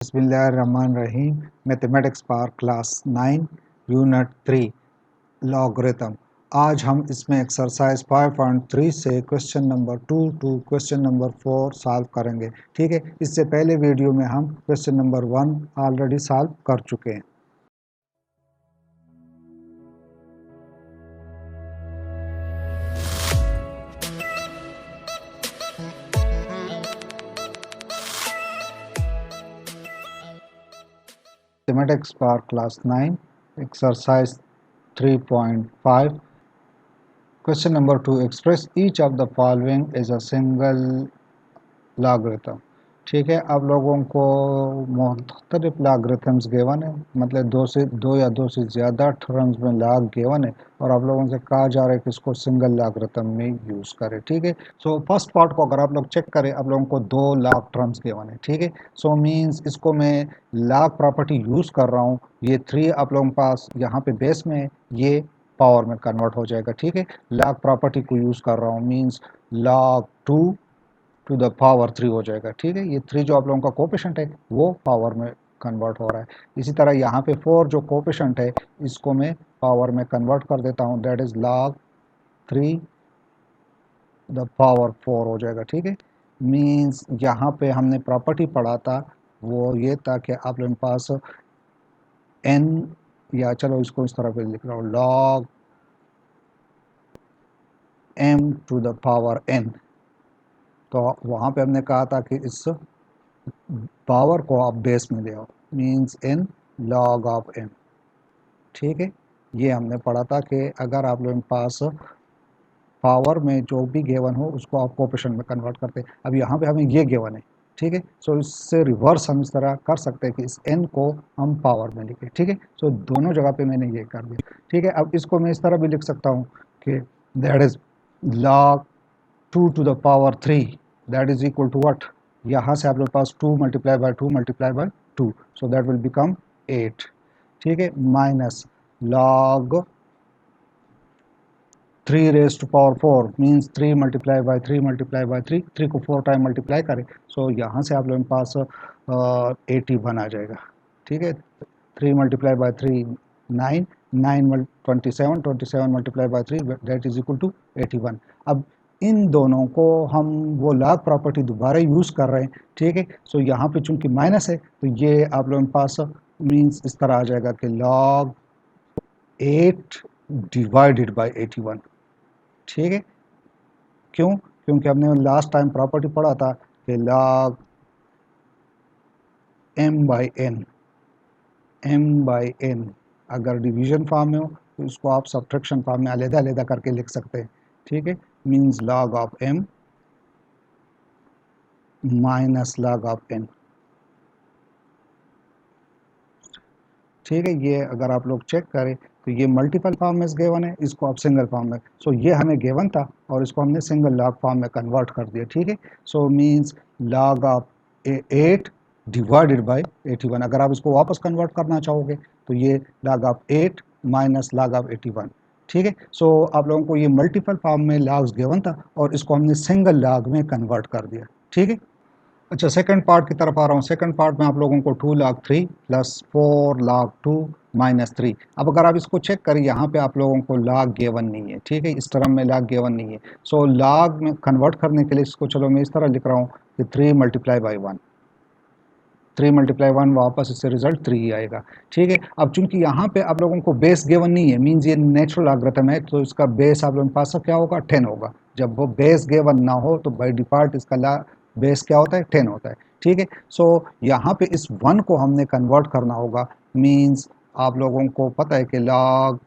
बिस्मिल्लाहिर्रहमानिर्रहीम। Mathematics for class 9 unit 3 logarithm. आज हम इसमें एक्सरसाइज 5.3 से question number 2 to question number 4 solve करेंगे। ठीक है, इससे पहले वीडियो में हम क्वेश्चन नंबर 1 ऑलरेडी सॉल्व कर चुके हैं। Mathematics for class 9 exercise 3.5 question number 2, express each of the following is a single logarithm. ठीक है, आप लोगों को मुख्तलिफ लॉगरिथम्स गिवन है, मतलब दो या दो से ज़्यादा टर्म्स में लॉग गिवन है और आप लोगों से कहा जा रहा है कि इसको सिंगल लॉगरिथम में यूज़ करें। ठीक है, सो फर्स्ट पार्ट को अगर आप लोग चेक करें, आप लोगों को दो लॉग टर्म्स गिवन है। ठीक है, सो मीन्स इसको मैं लॉग प्रॉपर्टी यूज़ कर रहा हूँ। ये 3 आप लोगों के पास यहाँ पे बेस में है, ये पावर में कन्वर्ट हो जाएगा। ठीक है, लॉग प्रॉपर्टी को यूज़ कर रहा हूँ means log 2 to the power 3 हो जाएगा। ठीक है, ये 3 जो आप लोगों का कोफिशिएंट है वो पावर में कन्वर्ट हो रहा है। इसी तरह यहाँ पे 4 जो कोफिशिएंट है इसको मैं पावर में कन्वर्ट कर देता हूँ, that is log 3 the power 4 हो जाएगा। ठीक है, मीन्स यहाँ पे हमने प्रॉपर्टी पढ़ा था वो ये था कि आप लोगों के पास n, या चलो इसको इस तरह पे लिख रहा हूँ, log m to the power n। तो वहाँ पे हमने कहा था कि इस पावर को आप बेस में ले आओ, means n log of m। ठीक है, ये हमने पढ़ा था कि अगर आप लोगों के पास पावर में जो भी गिवन हो उसको आप कोफिशिएंट में कन्वर्ट करते हैं। अब यहाँ पे हमें ये गिवन है। ठीक है, सो इससे रिवर्स हम इस तरह कर सकते हैं कि इस n को हम पावर में लिखें। ठीक है, सो दोनों जगह पे मैंने ये कर दिया। ठीक है, अब इसको मैं इस तरह भी लिख सकता हूँ कि that is log 2 to the power 3 that is equal to what, यहाँ से आप लोग पास 2 multiply by 2 multiply by 2, so that will become 8। ठीक है, minus log 3 raise to power 4 means 3 multiply by 3 multiply by 3, 3 को 4 टाइम मल्टीप्लाई करें, सो यहाँ से आप लोगों के पास 81 आ जाएगा। ठीक है, 3 multiply by 3 9, 9 27, 27 multiply by 3 that is equal to 81। अब इन दोनों को हम वो लॉग प्रॉपर्टी दोबारा यूज़ कर रहे हैं। ठीक है, सो यहाँ पे चूंकि माइनस है तो ये आप लोगों के पास मीन्स इस तरह आ जाएगा कि log 8 डिवाइडेड बाय 81। ठीक है, क्यों? क्योंकि हमने लास्ट टाइम प्रॉपर्टी पढ़ा था कि log m by n, m by n अगर डिवीजन फॉर्म में हो तो इसको आप सब्ट्रैक्शन फॉर्म में अलग-अलग करके लिख सकते हैं। ठीक है, means log of m minus log of n। ठीक है, ये अगर आप लोग चेक करें तो ये मल्टीपल फॉर्म में गिवन है, इसको आप सिंगल फॉर्म में, सो ये हमें गिवन था और इसको हमने सिंगल लॉग फॉर्म में कन्वर्ट कर दिया। ठीक है, so means log of 8 divided by 81। अगर आप इसको वापस कन्वर्ट करना चाहोगे तो ये log of 8 minus log of 81। ठीक है, सो आप लोगों को ये मल्टीपल फॉर्म में लॉग्स गिवन था और इसको हमने सिंगल लॉग में कन्वर्ट कर दिया। ठीक है, अच्छा सेकंड पार्ट की तरफ आ रहा हूँ। सेकंड पार्ट में आप लोगों को 2 log 3 प्लस 4 log 2 माइनस 3। अब अगर आप इसको चेक करें यहाँ पे आप लोगों को log गिवन नहीं है। ठीक है, इस टर्म में log गिवन नहीं है, सो log में कन्वर्ट करने के लिए इसको चलो मैं इस तरह लिख रहा हूँ कि 3 मल्टीप्लाई बाई 1, 3 मल्टीप्लाई 1 वापस इससे रिजल्ट 3 ही आएगा। ठीक है, अब चूंकि यहाँ पे आप लोगों को बेस गिवन नहीं है, मीन्स ये नेचुरल लॉगरिथम है, तो इसका बेस आप लोगों के पास क्या होगा, 10 होगा। जब वो बेस गिवन ना हो तो बाई डिफॉल्ट इसका बेस क्या होता है, 10 होता है। ठीक है, सो यहाँ पे इस 1 को हमने कन्वर्ट करना होगा, मीन्स आप लोगों को पता है कि log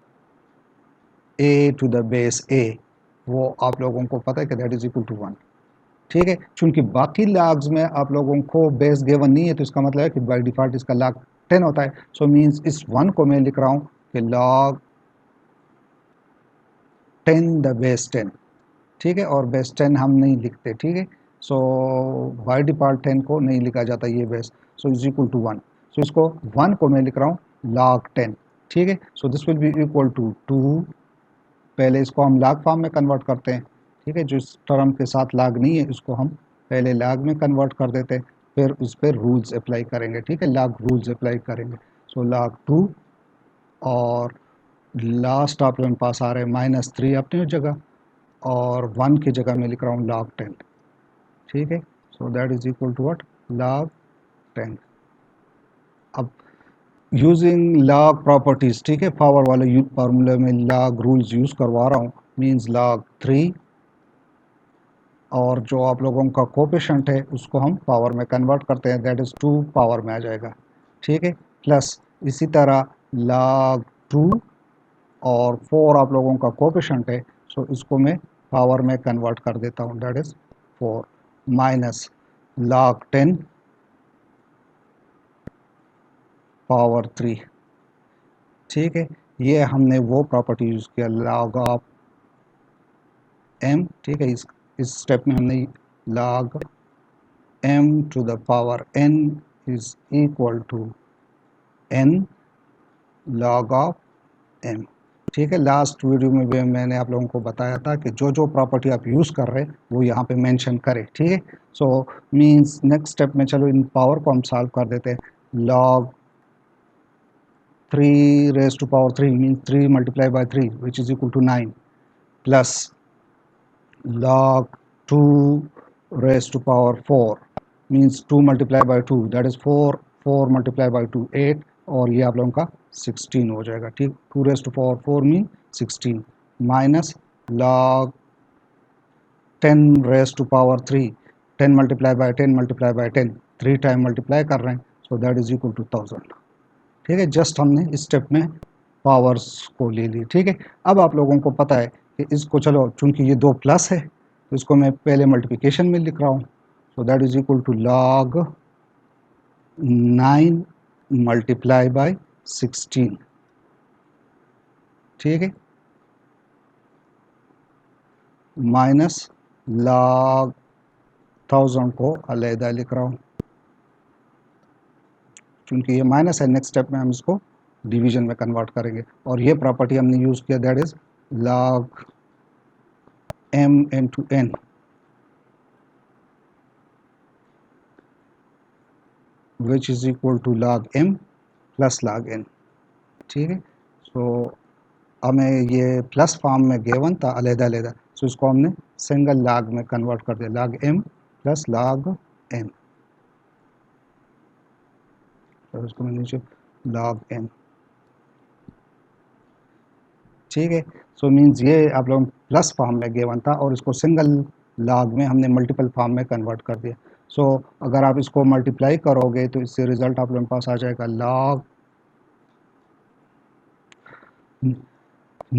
a to the base a, वो आप लोगों को पता है कि दैट इज इक्वल टू 1। ठीक है, चूंकि बाकी लॉग्स में आप लोगों को बेस गिवन नहीं है तो इसका मतलब है कि बाय डिफॉल्ट इसका log 10 होता है। सो मीन्स इस 1 को मैं लिख रहा हूँ कि log 10 द बेस 10। ठीक है, और बेस 10 हम नहीं लिखते। ठीक है, सो बाय डिफॉल्ट 10 को नहीं लिखा जाता ये base, so is equal to 1। So इसको 1 को मैं लिख रहा हूँ log 10। ठीक है, so this will be equal to 2, पहले इसको हम log फॉर्म में कन्वर्ट करते हैं। ठीक है, जो इस टर्म के साथ log नहीं है इसको हम पहले log में कन्वर्ट कर देते हैं, फिर उस पर रूल्स अप्लाई करेंगे, ठीक है, लॉग रूल्स अप्लाई करेंगे। सो log 2 और लास्ट आप लोगों के पास आ रहे हैं -3 अपनी जगह, और 1 की जगह मैं लिख रहा हूँ log 10, ठीक है। So that is equal to what, log 10। अब यूजिंग log प्रॉपर्टीज, ठीक है, पावर वाले फार्मूले में log रूल्स यूज करवा रहा हूँ, मीन्स log 3, और जो आप लोगों का कोफिशिएंट है उसको हम पावर में कन्वर्ट करते हैं, दैट इज़ 2 पावर में आ जाएगा, ठीक है। प्लस इसी तरह log 2 और 4 आप लोगों का कोफिशिएंट है, सो इसको मैं पावर में कन्वर्ट कर देता हूँ, that is 4 minus log 10 power 3, ठीक है। ये हमने वो प्रॉपर्टी यूज़ किया log ऑफ m, ठीक है। इस स्टेप में हमने log m to the power n is equal to n log of m, ठीक है। लास्ट वीडियो में भी मैंने आप लोगों को बताया था कि जो जो प्रॉपर्टी आप यूज़ कर रहे हैं वो यहाँ पे मेंशन करें, ठीक है। सो मींस नेक्स्ट स्टेप में चलो इन पावर को हम सॉल्व कर देते हैं। log 3 raised to power 3 means 3 multiplied by 3 which is equal to 9, plus log 2 raised to power 4 means 2 multiplied by 2 that is 4, 4 multiplied by 2 8, और ये आप लोगों का 16 हो जाएगा, ठीक। 2 raised to power 4 mean 16 minus log 10 raised to power 3, 10 multiplied by 10 multiplied by 10, 3 time multiply कर रहे हैं, so that is equal to 1000, ठीक है। जस्ट हमने इस स्टेप में पावर्स को ले ली, ठीक है। अब आप लोगों को पता है कि इसको चलो चूंकि ये 2 प्लस है तो इसको मैं पहले मल्टीप्लिकेशन में लिख रहा हूँ, so that is equal to log 9 multiply by 16, ठीक है, माइनस log 1000 को अलहदा लिख रहा हूँ क्योंकि ये माइनस है। नेक्स्ट स्टेप में हम इसको डिवीजन में कन्वर्ट करेंगे, और ये प्रॉपर्टी हमने यूज़ किया, that is log m into n, which is equal to log m plus log n, ठीक है। सो हमें ये प्लस फॉर्म में गिवन था अलहदा अलहदा, सो इसको हमने सिंगल log में कन्वर्ट कर दिया, log m plus log n, तो इसको मैं नीचे log m, ठीक है। सो मीन्स ये आप लोग प्लस फॉर्म में गिवन था और इसको सिंगल log में हमने मल्टीपल फॉर्म में कन्वर्ट कर दिया। सो अगर आप इसको मल्टीप्लाई करोगे तो इससे रिजल्ट आप लोगों के पास आ जाएगा log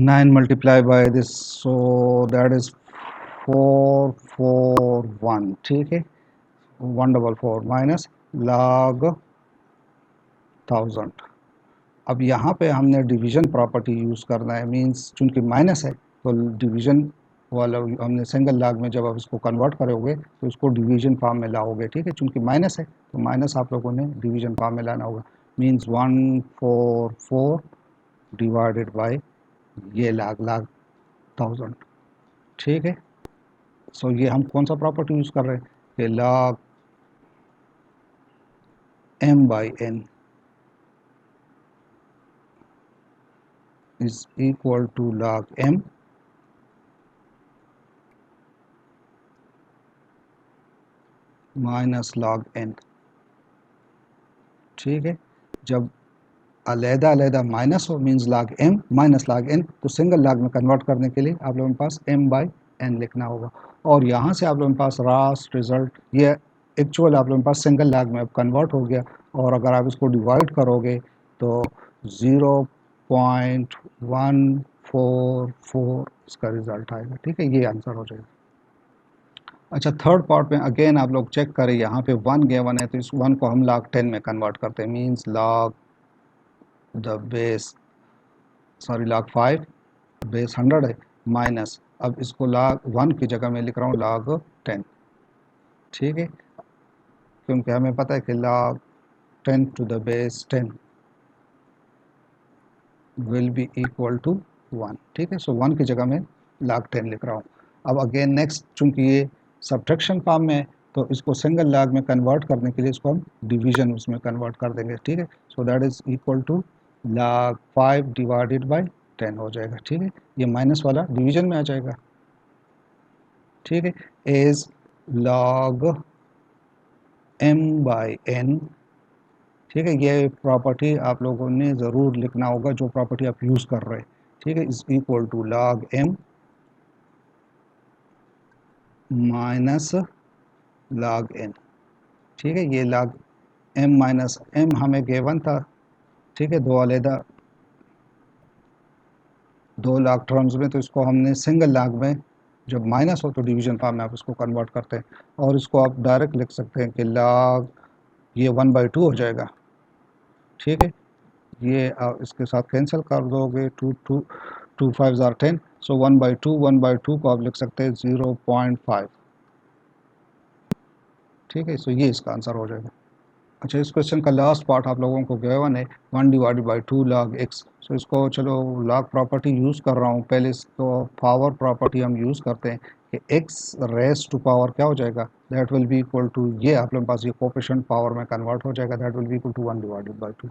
9 multiply by this, so that is 441, ठीक है, 144 माइनस log 1000। अब यहाँ पे हमने डिवीजन प्रॉपर्टी यूज़ करना है, मींस चूंकि माइनस है तो डिवीजन वाला हमने सिंगल log में जब आप इसको कन्वर्ट करोगे तो इसको डिवीजन फॉर्म में लाओगे, ठीक है। चूंकि माइनस है तो माइनस आप लोगों ने डिवीजन फॉर्म में लाना होगा, मींस 144 डिवाइडेड बाय ये log 1000, ठीक है। सो ये हम कौन सा प्रॉपर्टी यूज़ कर रहे हैं कि log m by n is equal to log m minus log n, ठीक है। जब अलहदा अलहदा माइनस हो means log m minus log n, तो सिंगल log में कन्वर्ट करने के लिए आप लोगों के पास m by n लिखना होगा, और यहाँ से आप लोगों के पास लास्ट रिजल्ट ये एक्चुअल आप लोगों के पास सिंगल log में अब कन्वर्ट हो गया, और अगर आप इसको डिवाइड करोगे तो 0.144 इसका रिजल्ट आएगा, ठीक है। ये आंसर हो जाएगा। अच्छा, थर्ड पार्ट में अगेन आप लोग चेक करें, यहाँ पे 1 गिवन है तो इस 1 को हम log 10 में कन्वर्ट करते हैं, means log the base log 5 base 100 है, माइनस अब इसको log 1 की जगह में लिख रहा हूँ log 10, ठीक है, क्योंकि हमें पता है कि log 10 to the base 10 will be equal to 1, ठीक है। सो 1 की जगह में log 10 लिख रहा हूँ। अब अगेन नेक्स्ट चूंकि ये सब्ट्रैक्शन फॉर्म में तो इसको सिंगल लॉग में कन्वर्ट करने के लिए इसको हम डिवीजन उसमें कन्वर्ट कर देंगे, ठीक है। So that is equal to log 5 divided by 10 हो जाएगा, ठीक है। ये माइनस वाला डिवीजन में आ जाएगा, ठीक है। As log m by n, ठीक है। ये प्रॉपर्टी आप लोगों ने ज़रूर लिखना होगा जो प्रॉपर्टी आप यूज़ कर रहे हैं, ठीक है। Is equal to log m minus log n, ठीक है। ये log m माइनस m हमें गिवन था, ठीक है, दो log टर्म्स में। तो इसको हमने सिंगल log में, जब माइनस हो तो डिवीजन फॉर्म में आप इसको कन्वर्ट करते हैं, और इसको आप डायरेक्ट लिख सकते हैं कि log ये 1/2 हो जाएगा, ठीक है। ये आप इसके साथ कैंसिल कर दोगे, 2 5 ज़ार 10, सो 1/2 को आप लिख सकते हैं 0.5, ठीक है। सो ये इसका आंसर हो जाएगा। अच्छा, इस क्वेश्चन का लास्ट पार्ट आप लोगों को गिवन है 1 डिवाइडेड बाई 2 log x। सो इसको चलो log प्रॉपर्टी यूज़ कर रहा हूँ, पहले इसको पावर प्रॉपर्टी हम यूज़ करते हैं कि x रेज टू पावर क्या हो जाएगा, that will be equal to, ये आप लोगों के पास ये कोफिशिएंट पावर में कन्वर्ट हो जाएगा, that will be equal to 1 divided by 2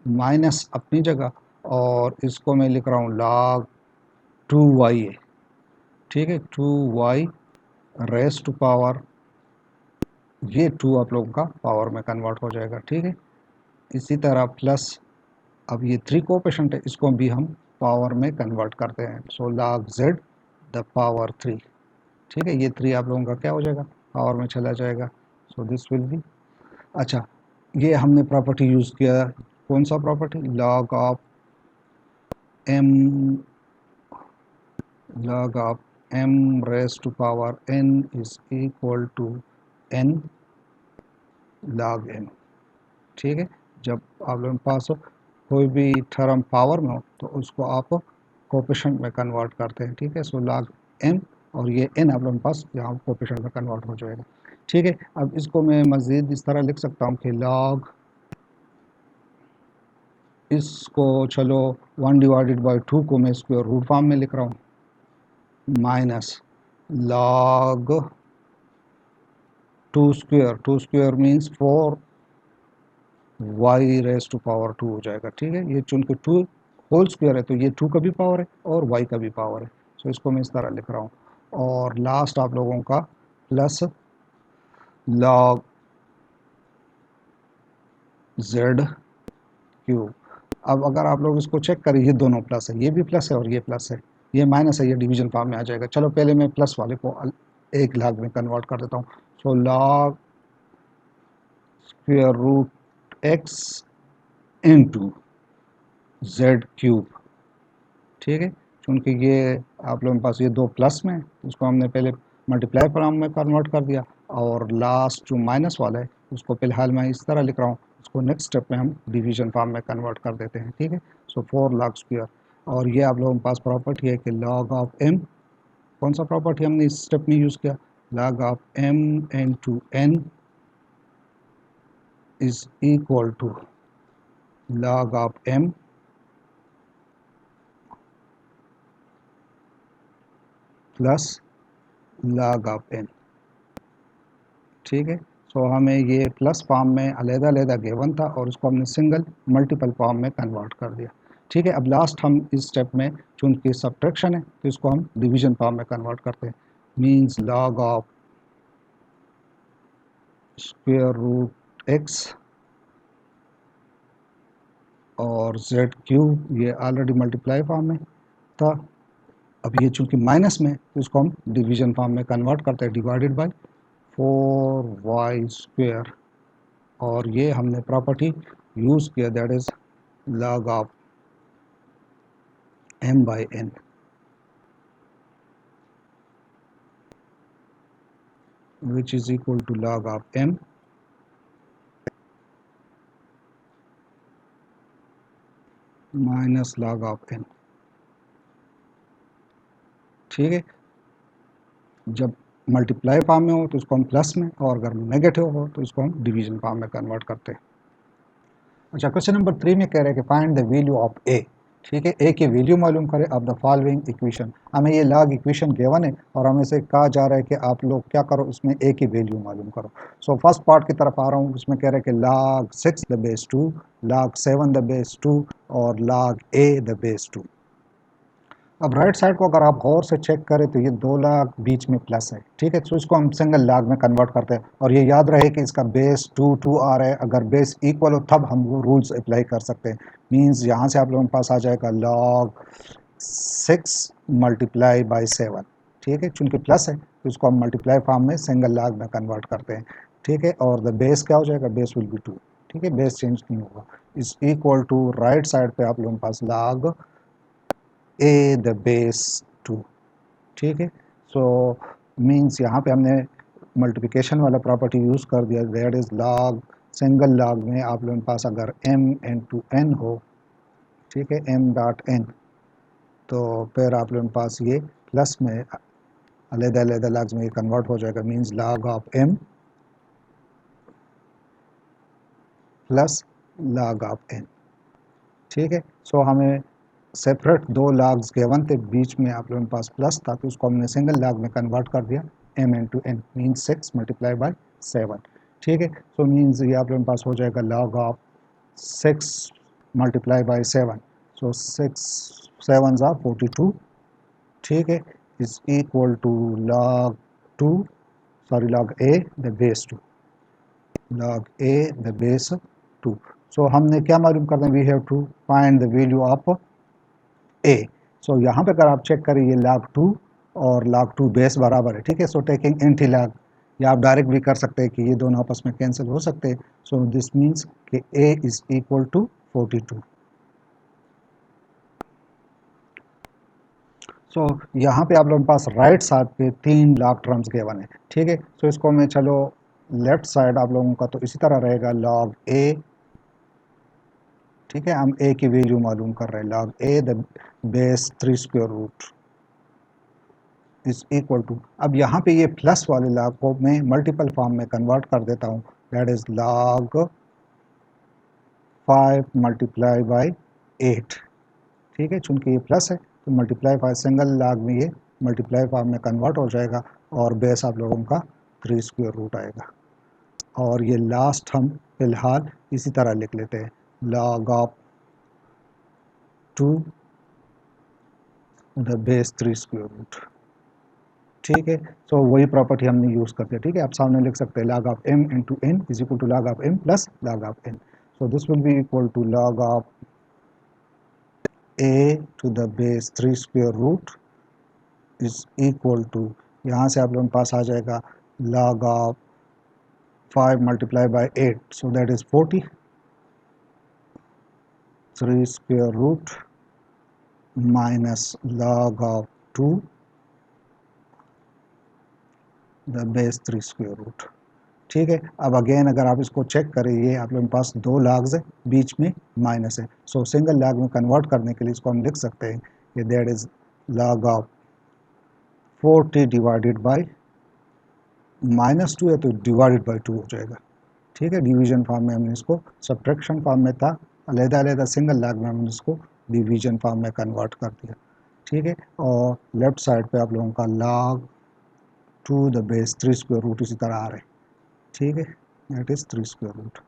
minus अपनी जगह, और इसको मैं लिख रहा हूँ log 2y है, ठीक है। 2y रेज टू पावर, ये 2 आप लोगों का पावर में कन्वर्ट हो जाएगा, ठीक है। इसी तरह प्लस, अब ये 3 कोएफिशिएंट है, इसको भी हम पावर में कन्वर्ट करते हैं, सो log z द पावर 3, ठीक है। ये 3 आप लोगों का क्या हो जाएगा, पावर में चला जाएगा, सो दिस विल बी। अच्छा, ये हमने प्रॉपर्टी यूज़ किया, कौन सा property, log of m raise to power n is equal to n log m, ठीक है। जब आप लोगों के पास कोई भी टर्म पावर में हो तो उसको आप कोएफिशिएंट में कन्वर्ट करते हैं, ठीक है। सो log m, और ये n आप लोगों के पास यहाँ कोएफिशिएंट में कन्वर्ट हो जाएगा, ठीक है। अब इसको मैं मज़ीद इस तरह लिख सकता हूँ कि log, इसको चलो 1 डिवाइडेड बाई 2 को मैं स्क्वायर रूट फॉर्म में लिख रहा हूँ, minus log 2 square means 4 y raise to power 2 हो जाएगा, ठीक है। ये चूंकि 2 होल स्क्वायर है तो ये 2 का भी पावर है और y का भी पावर है, सो इसको मैं इस तरह लिख रहा हूँ। और लास्ट आप लोगों का प्लस log z क्यूब। अब अगर आप लोग इसको चेक करें, ये दोनों प्लस है, ये भी प्लस है और ये प्लस है, ये माइनस है, ये डिवीजन फॉर्म में आ जाएगा। चलो पहले मैं प्लस वाले को एक log में कन्वर्ट कर देता हूँ, so log square root x into z cube, ठीक है। क्योंकि ये आप लोगों के पास ये 2 प्लस में है, उसको हमने पहले मल्टीप्लाई फॉर्म में कन्वर्ट कर दिया, और लास्ट जो माइनस वाला है उसको फिलहाल मैं इस तरह लिख रहा हूँ, उसको नेक्स्ट स्टेप में हम डिवीजन फॉर्म में कन्वर्ट कर देते हैं, ठीक है। सो 4 log स्क्वायर, और ये आप लोगों के पास प्रॉपर्टी है कि log ऑफ m, कौन सा प्रॉपर्टी हमने इस स्टेप में यूज़ किया, log of m into n is equal to log of m plus log of n, ठीक है। सो हमें ये प्लस फॉर्म में अलग-अलग गिवन था और उसको हमने सिंगल मल्टीपल फॉर्म में कन्वर्ट कर दिया, ठीक है। अब लास्ट हम इस स्टेप में चूंकि सब्ट्रैक्शन है तो इसको हम डिवीजन फॉर्म में कन्वर्ट करते हैं, means log of square root x और z क्यूब, ये ऑलरेडी मल्टीप्लाई फॉर्म में था, अब ये चूंकि माइनस में तो इसको हम डिवीजन फॉर्म में कन्वर्ट करते हैं, डिवाइडेड बाय 4y स्क्वायर, और ये हमने प्रॉपर्टी यूज़ किया, that is log of m by n, which is equal to log of m minus log of n, ठीक है। जब मल्टीप्लाई फॉर्म में हो तो इसको हम प्लस में, और अगर नेगेटिव हो तो इसको हम डिवीजन फॉर्म में कन्वर्ट करते हैं। अच्छा, क्वेश्चन नंबर 3 में कह रहे हैं कि find the value of a, ठीक है, ए की वैल्यू मालूम करें ऑफ द फॉलोइंग इक्वेशन। हमें ये लॉग इक्वेशन गिवन है और हमें से कहा जा रहा है कि आप लोग क्या करो, इसमें ए की वैल्यू मालूम करो। सो फर्स्ट पार्ट की तरफ आ रहा हूँ, इसमें कह रहे हैं कि log 6 the base 2, log 7 the base 2 और log a द बेस 2। अब राइट साइड को अगर आप गौर से चेक करें तो ये 2 लाख बीच में प्लस है, ठीक है। तो इसको हम सिंगल लाख में कन्वर्ट करते हैं और ये याद रहे कि इसका बेस 2 आ रहा है, अगर बेस इक्वल हो तब हम वो रूल्स अप्लाई कर सकते हैं। मींस यहाँ से आप लोगों के पास आ जाएगा log 6 मल्टीप्लाई बाई 7, ठीक है। चूंकि प्लस है तो इसको हम मल्टीप्लाई फॉर्म में सिंगल लाख में कन्वर्ट करते हैं, ठीक है। और द बेस क्या हो जाएगा, बेस विल बी 2, ठीक है, बेस चेंज नहीं होगा। Is equal to right side पे आप लोगों के पास log a द बेस 2, ठीक है। सो मीन्स यहाँ पे हमने मल्टीप्लिकेशन वाला प्रॉपर्टी यूज़ कर दिया, that is log, single log में आप लोगों के पास अगर m इंटू n हो, ठीक है, m डॉट n, तो फिर आप लोगों के पास ये प्लस में अलग-अलग लॉग्स में ये कन्वर्ट हो जाएगा, means log of m plus log of n, ठीक है। सो हमें सेपरेट 2 लॉग्स गिवन थे, बीच में आप लोगों के पास प्लस था, तो उसको हमने सिंगल लॉग में कन्वर्ट कर दिया, m into n means 6 multiply by 7, ठीक है। सो मीन्स ये आप लोगों के पास हो जाएगा log of 6 multiply by 7, so 6 7 are 42, ठीक है, is equal to log 2 sorry log a the base 2, log a the base 2। So हमने क्या मालूम करना है, we have to find the value of a। So यहाँ पे अगर आप चेक करें ये log 2 और log 2 बेस बराबर है, ठीक है। सो टेकिंग एंटी log, या आप डायरेक्ट भी कर सकते हैं कि ये दोनों आपस में कैंसिल हो सकते हैं। सो दिस मीन्स कि a इज इक्वल टू 42। सो यहाँ पे आप लोगों के पास राइट साइड पे 3 log टर्म्स गिवन है, ठीक है। सो इसको मैं चलो लेफ्ट साइड आप लोगों का तो इसी तरह रहेगा log a, ठीक है, हम a की वैल्यू मालूम कर रहे हैं, log a the base 3 square root is equal to, अब यहाँ पे ये प्लस वाले log को मैं मल्टीपल फॉर्म में कन्वर्ट कर देता हूँ, that is log 5 multiply by 8, ठीक है। चूंकि ये प्लस है तो मल्टीप्लाई बाय सिंगल log में ये मल्टीप्लाई फॉर्म में कन्वर्ट हो जाएगा और बेस आप लोगों का 3 स्क्वायर रूट आएगा। और ये लास्ट हम फिलहाल इसी तरह लिख लेते हैं, log of 2 the base 3 square root, ठीक है। सो वही प्रॉपर्टी हमने यूज़ करते हैं, ठीक है। आप सामने लिख सकते हैं log of m into n is equal to log of m plus log of n। So this will be equal to log of a to the base 3 square root is equal to, यहाँ से आप लोगों के पास आ जाएगा log of 5 multiply by 8, so that is 40, 3 square root minus log of 2 the base 3 square root, ठीक है। अब अगेन अगर आप इसको चेक करें, ये आप लोगों के पास 2 लॉग्स है, बीच में माइनस है। सो सिंगल लॉग में कन्वर्ट करने के लिए इसको हम लिख सकते हैं कि that is log of 40 divided by -2 है तो डिवाइडेड बाई 2 हो जाएगा, ठीक है। डिवीजन फॉर्म में हमने इसको, सब्ट्रैक्शन फॉर्म में था, अलग-अलग सिंगल लॉग में हमने इसको डिवीजन फॉर्म में कन्वर्ट कर दिया, ठीक है। और लेफ्ट साइड पे आप लोगों का log 2 the base 3 square root इसी तरह आ रहा है, ठीक है, दैट इज 3 स्क्वायर रूट।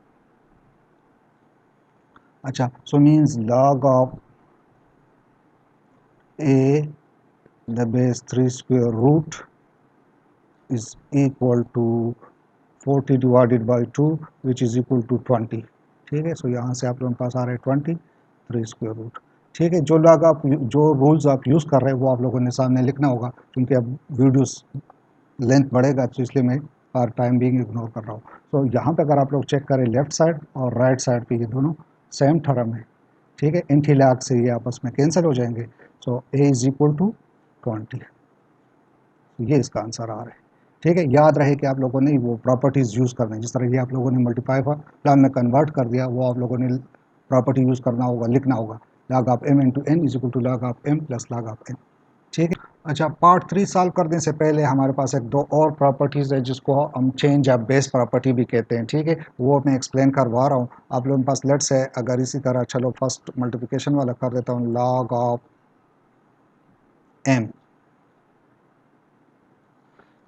अच्छा, so means log of a the base 3 square root is equal to 40 divided by 2 which is equal to 20, ठीक है। सो यहाँ से आप लोगों के पास आ रहा है 20 3 स्क्वायर रूट, ठीक है। जो रूल्स आप यूज़ कर रहे हैं वो आप लोगों ने सामने लिखना होगा, क्योंकि अब वीडियोस लेंथ बढ़ेगा तो इसलिए मैं हर टाइम बीइंग इग्नोर कर रहा हूँ। तो यहाँ पे अगर आप लोग चेक करें लेफ्ट साइड और राइट साइड पे ये दोनों सेम टर्म है, ठीक है। इन लॉग से ये आपस में कैंसिल हो जाएंगे। सो a इज इक्वल टू 20, ये इसका आंसर आ रहा है, ठीक है। याद रहे कि आप लोगों ने वो प्रॉपर्टीज़ यूज़ करना है, जिस तरह ये आप लोगों ने मल्टीप्लाई फॉर्म में कन्वर्ट कर दिया, वो आप लोगों ने प्रॉपर्टी यूज़ करना होगा, लिखना होगा, log of m into n is equal to log of m plus log of n, ठीक है। अच्छा, पार्ट 3 सॉल्व करने से पहले हमारे पास एक दो और प्रॉपर्टीज़ है जिसको हम चेंज या बेस प्रॉपर्टी भी कहते हैं, ठीक है। वो मैं एक्सप्लेन करवा रहा हूँ आप लोगों के पास। लेट्स है अगर इसी तरह चलो फर्स्ट मल्टीप्लिकेशन वाला कर देता हूँ, लॉग ऑफ एम,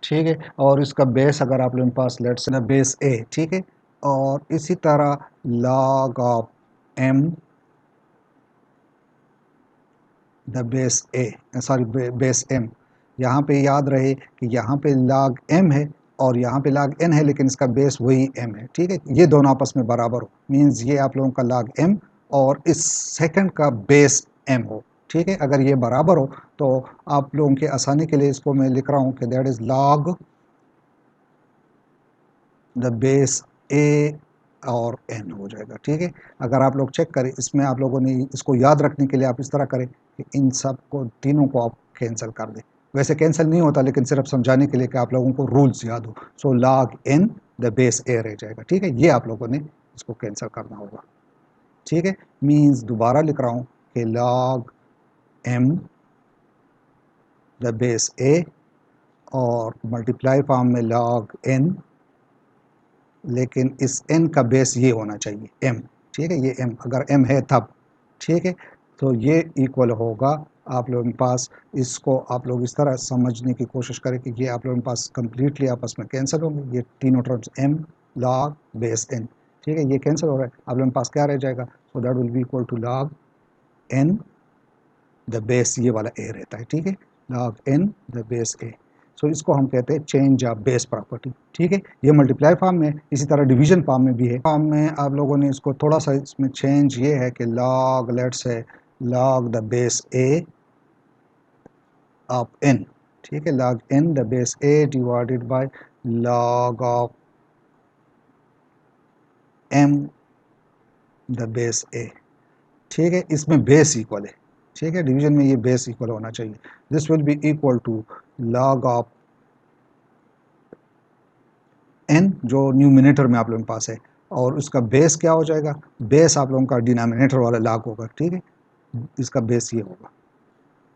ठीक है। और इसका बेस अगर आप लोगों के पास लेट्स ना बेस ए, ठीक है। और इसी तरह log of m the base a, sorry base m. यहाँ पे याद रहे कि यहाँ पे log m है और यहाँ पे log n है, लेकिन इसका बेस वही m है, ठीक है। ये दोनों आपस में बराबर हो, मीन्स ये आप लोगों का log m और इस सेकंड का बेस m हो, ठीक है। अगर ये बराबर हो तो आप लोगों के आसानी के लिए इसको मैं लिख रहा हूँ कि that is log the base A और एन हो जाएगा, ठीक है। अगर आप लोग चेक करें इसमें, आप लोगों ने इसको याद रखने के लिए आप इस तरह करें कि इन सब को तीनों को आप कैंसिल कर दें। वैसे कैंसिल नहीं होता, लेकिन सिर्फ समझाने के लिए कि आप लोगों को रूल्स याद हो। So log N the base A रह जाएगा, ठीक है। ये आप लोगों ने इसको कैंसिल करना होगा, ठीक है। मीन्स दोबारा लिख रहा हूँ कि log M the base A और मल्टीप्लाई फॉर्म में लॉग एन, लेकिन इस n का बेस ये होना चाहिए m, ठीक है। ये m अगर m है तब, ठीक है। तो ये इक्वल होगा आप लोगों के पास। इसको आप लोग इस तरह समझने की कोशिश करें कि ये आप लोगों के पास कम्प्लीटली आपस में कैंसिल होंगे, ये तीनों terms m log base n, ठीक है। ये कैंसिल हो रहा है, आप लोगों के पास क्या रह जाएगा? So that will be equal to log n the base, ये वाला ए रहता है, ठीक है। log n the base a. So इसको हम कहते हैं चेंज ऑफ बेस प्रॉपर्टी, ठीक है। ये मल्टीप्लाई फॉर्म में, इसी तरह डिवीजन फॉर्म में भी है। फॉर्म में आप लोगों ने इसको थोड़ा सा इसमें चेंज ये है कि log लेट्स है log the base A of n, ठीक है। log n the base A divided by log of m the base ए, ठीक है। इसमें बेस इक्वल है, ठीक है। डिवीजन में ये बेस इक्वल होना चाहिए। This will be equal to log of n जो न्यूमिनेटर में आप लोगों के पास है, और उसका बेस क्या हो जाएगा? बेस आप लोगों का डिनोमिनेटर वाला log होगा, ठीक है। इसका बेस ये होगा,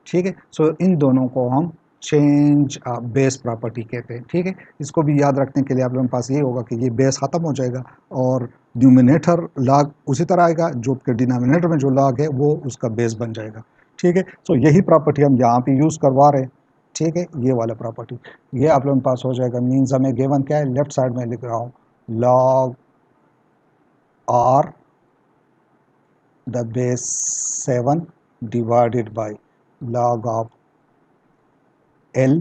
ठीक है। सो इन दोनों को हम चेंज बेस प्रॉपर्टी कहते हैं, ठीक है। इसको भी याद रखने के लिए आप लोगों के पास ये होगा कि ये बेस ख़त्म हो जाएगा और न्यूमिनेटर log उसी तरह आएगा, जो कि डिनोमिनेटर में जो log है वो उसका बेस बन जाएगा, ठीक है। सो यही प्रॉपर्टी हम यहाँ पे यूज़ करवा रहे हैं, ठीक है। ये वाला प्रॉपर्टी ये आप लोगों के पास हो जाएगा। मीन्स हमें गिवन क्या है? लेफ्ट साइड में लिख रहा हूँ log r the base 7 divided by log of l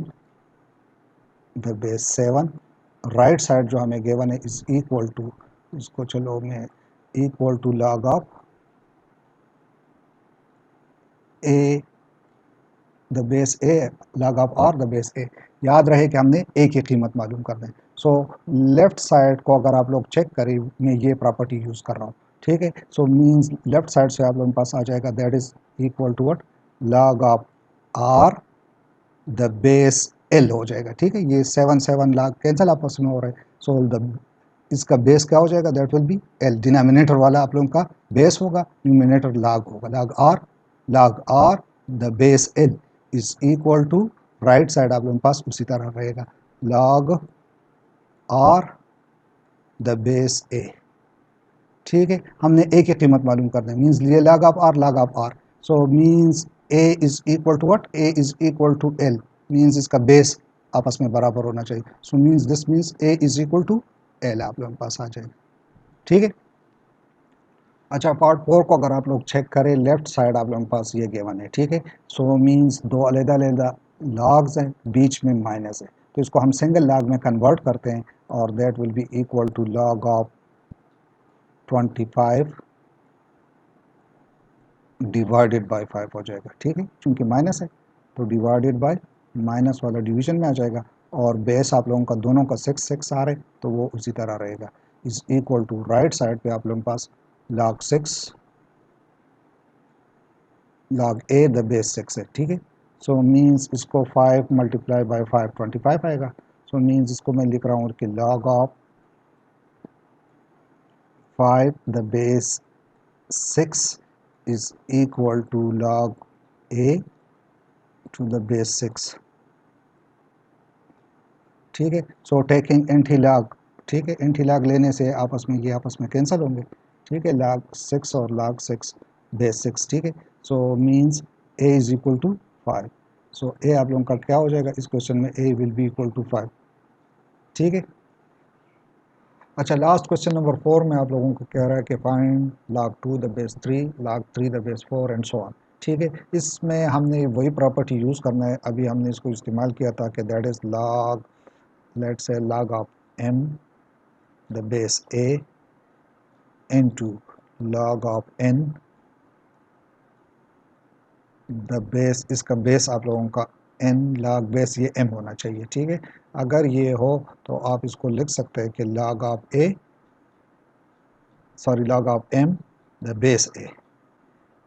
the base 7। Right side जो हमें गिवन है इज इक्वल टू, इसको चलो मैं equal to log of a the base A log of r the base A. याद रहे कि हमने a की कीमत मालूम करना है। सो लेफ्ट साइड को अगर आप लोग चेक करें, मैं ये प्रॉपर्टी यूज़ कर रहा हूँ, ठीक है। सो मीन्स लेफ्ट साइड से आप लोगों के पास आ जाएगा that is equal to what? log of r the base l हो जाएगा, ठीक है। ये 7 लाख कैंसिल आपस में हो रहा है। सो द इसका बेस क्या हो जाएगा? That will be l. Denominator वाला आप लोगों का बेस होगा, न्यूमिनेटर log होगा, log r the base l is equal to, right side आप लोगों के पास उसी तरह रहेगा, log r द बेस ए, ठीक है। हमने ए की कीमत मालूम करना है, मीन्स लिए log of r. So means a is equal to what? A is equal to l, means इसका बेस आपस में बराबर होना चाहिए। So means this means a is equal to l आप लोगों के पास आ जाएगा, ठीक है। अच्छा, पार्ट 4 को अगर आप लोग चेक करें, लेफ्ट साइड आप लोगों के पास ये गिवन है, ठीक है। सो मीन्स दो अलग-अलग लॉग्स हैं, बीच में माइनस है, तो इसको हम सिंगल लॉग में कन्वर्ट करते हैं और that will be equal to log of 25 divided by 5 हो जाएगा, ठीक है। चूंकि माइनस है तो डिवाइडेड बाय माइनस वाला डिवीजन में आ जाएगा, और बेस आप लोगों का दोनों का 6 आ रहे तो वो उसी तरह रहेगा। Is equal to, right side पे आप लोगों के पास log 6 log a the base 6 है, ठीक है। सो मीन्स इसको 5 मल्टीप्लाई बाय 5 25 आएगा। सो मीन्स इसको मैं लिख रहा हूँ कि log of 5 the base 6 is equal to log a to the base 6, ठीक है। सो टेकिंग एंटी लॉग, ठीक है, एंटी लॉग लेने से ये आपस में कैंसिल होंगे, ठीक है, log 6 और log 6 बेस 6, ठीक है। So means a is equal to 5। So a आप लोगों का क्या हो जाएगा इस क्वेश्चन में, a will be equal to 5, ठीक है। अच्छा, लास्ट क्वेश्चन नंबर 4 में आप लोगों को कह रहा है कि find log 2 the base 3, log 3 the base 4 and so on, ठीक है। इसमें हमने वही प्रॉपर्टी यूज़ करना है, अभी हमने इसको इस्तेमाल किया था कि that is log, let's say log of m the base a into log of n the base, इसका बेस आप लोगों का n log बेस ये m होना चाहिए, ठीक है। अगर ये हो तो आप इसको लिख सकते हैं कि log of a, sorry log of m the base a,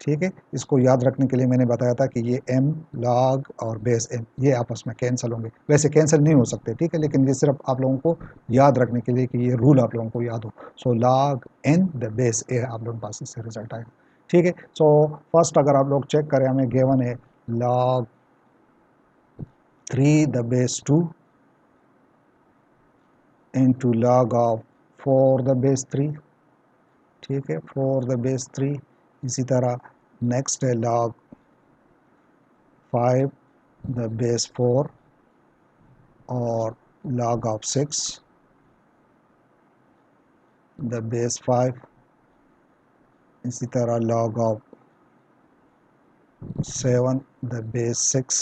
ठीक है। इसको याद रखने के लिए मैंने बताया था कि ये m log और बेस m ये आपस में कैंसिल होंगे, वैसे कैंसिल नहीं हो सकते, ठीक है, लेकिन ये सिर्फ आप लोगों को याद रखने के लिए कि ये रूल आप लोगों को याद हो। सो log n the base a आप लोगों के पास इससे रिजल्ट आएगा, ठीक है। सो फर्स्ट अगर आप लोग चेक करें, हमें गिवन है log 3 the base 2 into log of 4 the base 3, ठीक है, 4 द बेस 3। इसी तरह नेक्स्ट है log 5 द बेस 4 और log of 6 द बेस 5। इसी तरह log of 7 the base 6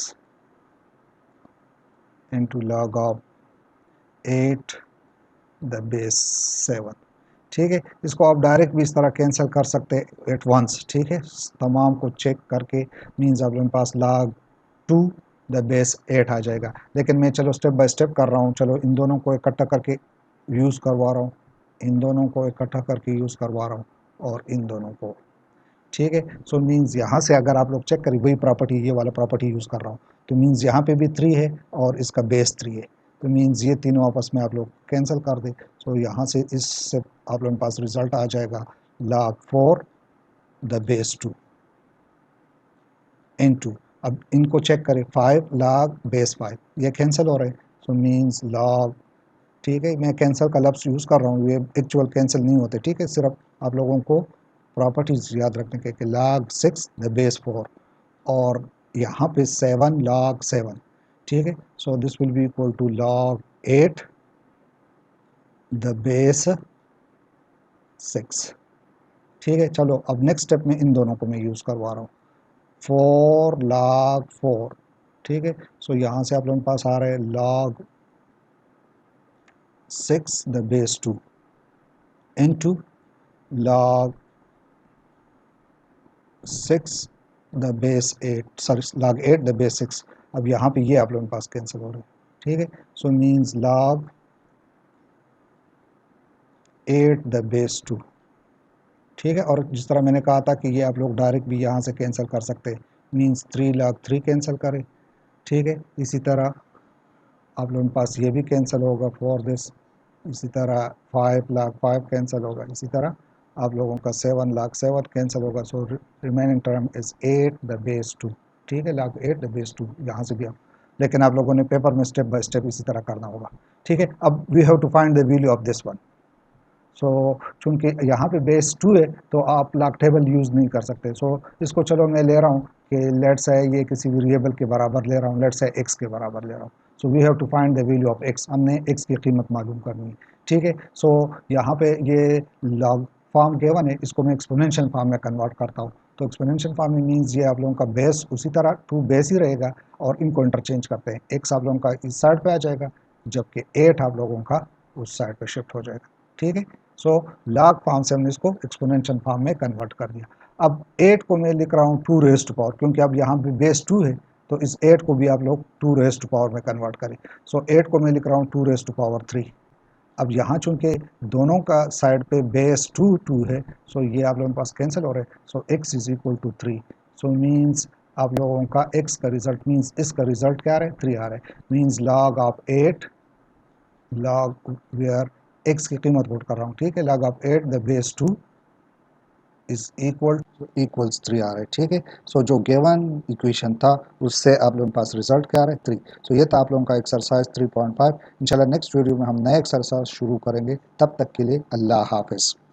into log of 8 the base 7, ठीक है। इसको आप डायरेक्ट भी इस तरह कैंसिल कर सकते हैं एट वंस, ठीक है, तमाम को चेक करके। मीन्स आप लोगों के पास log 2 द बेस 8 आ जाएगा, लेकिन मैं चलो स्टेप बाय स्टेप कर रहा हूँ। चलो इन दोनों को इकट्ठा करके यूज़ करवा रहा हूँ, इन दोनों को इकट्ठा करके यूज़ करवा रहा हूँ और इन दोनों को, ठीक है। सो मीन्स यहाँ से अगर आप लोग चेक करें, वही प्रॉपर्टी, ये वाला प्रॉपर्टी यूज़ कर रहा हूँ, तो मीन्स यहाँ पे भी 3 है और इसका बेस 3 है, तो मीन्स ये तीनों आपस में आप लोग कैंसिल कर दें। सो यहाँ से इससे आप लोगों के पास रिजल्ट आ जाएगा log 4 द बेस 2 इनटू, अब इनको चेक करें, 5 log बेस 5, ये कैंसिल हो रहे हैं। सो मीन्स log, ठीक है, मैं कैंसिल का लफ्ज़ यूज़ कर रहा हूँ, ये एक्चुअल कैंसिल नहीं होते, ठीक है, सिर्फ आप लोगों को प्रॉपर्टीज़ याद रखने के कि log 6 द बेस 4 और यहाँ पे 7 log 7, ठीक है। So this will be equal to log 8 the base 6, ठीक है। चलो अब नेक्स्ट स्टेप में इन दोनों को मैं यूज़ करवा रहा हूँ, 4 log 4, ठीक है। सो यहाँ से आप लोगों के पास आ रहे हैं log 6 the base 2 into log 6 the base 8, sorry log 8 the base 6। अब यहाँ पे ये आप लोगों के पास कैंसिल हो रहे हैं, ठीक है। So means log 8 the base 2, ठीक है। और जिस तरह मैंने कहा था कि ये आप लोग डायरेक्ट भी यहाँ से कैंसिल कर सकते हैं, मीन्स 3 log 3 कैंसिल करें, ठीक है। इसी तरह आप लोगों के पास ये भी कैंसिल होगा फॉर दिस, इसी तरह 5 log 5 कैंसिल होगा, इसी तरह आप लोगों का 7 log 7 कैंसिल होगा। So remaining term is 8 the base 2, ठीक है, log 8 द बेस 2, यहाँ से भी आप, लेकिन आप लोगों ने पेपर में स्टेप बाय स्टेप इसी तरह करना होगा, ठीक है। अब we have to find the value of this one. So चूँकि यहाँ पे बेस 2 है तो आप लॉग टेबल यूज़ नहीं कर सकते। सो इसको चलो मैं ले रहा हूँ कि लेट्स है ये किसी वेरिएबल के बराबर ले रहा हूँ, लेट्स है x के बराबर ले रहा हूँ। So we have to find the value of x, हमने x की कीमत मालूम करनी है, ठीक है। सो यहाँ पे ये लॉग फॉर्म गिवन है, इसको मैं एक्सपोनेंशियल फॉर्म में कन्वर्ट करता हूँ। तो एक्सपोनेंशियल फॉर्म में मीन्स ये आप लोगों का बेस उसी तरह 2 बेस ही रहेगा और इनको इंटरचेंज करते हैं, x आप लोगों का इस साइड पे आ जाएगा जबकि 8 आप लोगों का उस साइड पे शिफ्ट हो जाएगा, ठीक है। सो लॉग फॉर्म से हमने इसको एक्सपोनेंशियल फॉर्म में कन्वर्ट कर दिया। अब 8 को मैं लिख रहा हूँ 2 रेज़्ड पावर, क्योंकि अब यहाँ पे बेस 2 है तो इस 8 को भी आप लोग 2 रेज़्ड पावर में कन्वर्ट करें। सो 8 को मैं लिख रहा हूँ 2 रेज़्ड पावर 3। अब यहाँ चूंकि दोनों का साइड पे बेस 2 है, सो ये आप लोगों के पास कैंसिल हो रहे हैं। So x is equal to 3। So means आप लोगों का x का रिजल्ट, मीन्स इसका रिजल्ट क्या आ रहा है, 3 आ रहा है। Means log of 8, log where x की कीमत पुट कर रहा हूँ, ठीक है, log of 8 the base 2 is equals 3 आ रहा है, ठीक है। सो जो गिवन इक्वेशन था उससे आप लोगों के पास रिजल्ट क्या आ रहा है 3। सो ये था आप लोगों का एक्सरसाइज 3.5। इंशाल्लाह नेक्स्ट वीडियो में हम नए एक्सरसाइज शुरू करेंगे, तब तक के लिए अल्लाह हाफिज़।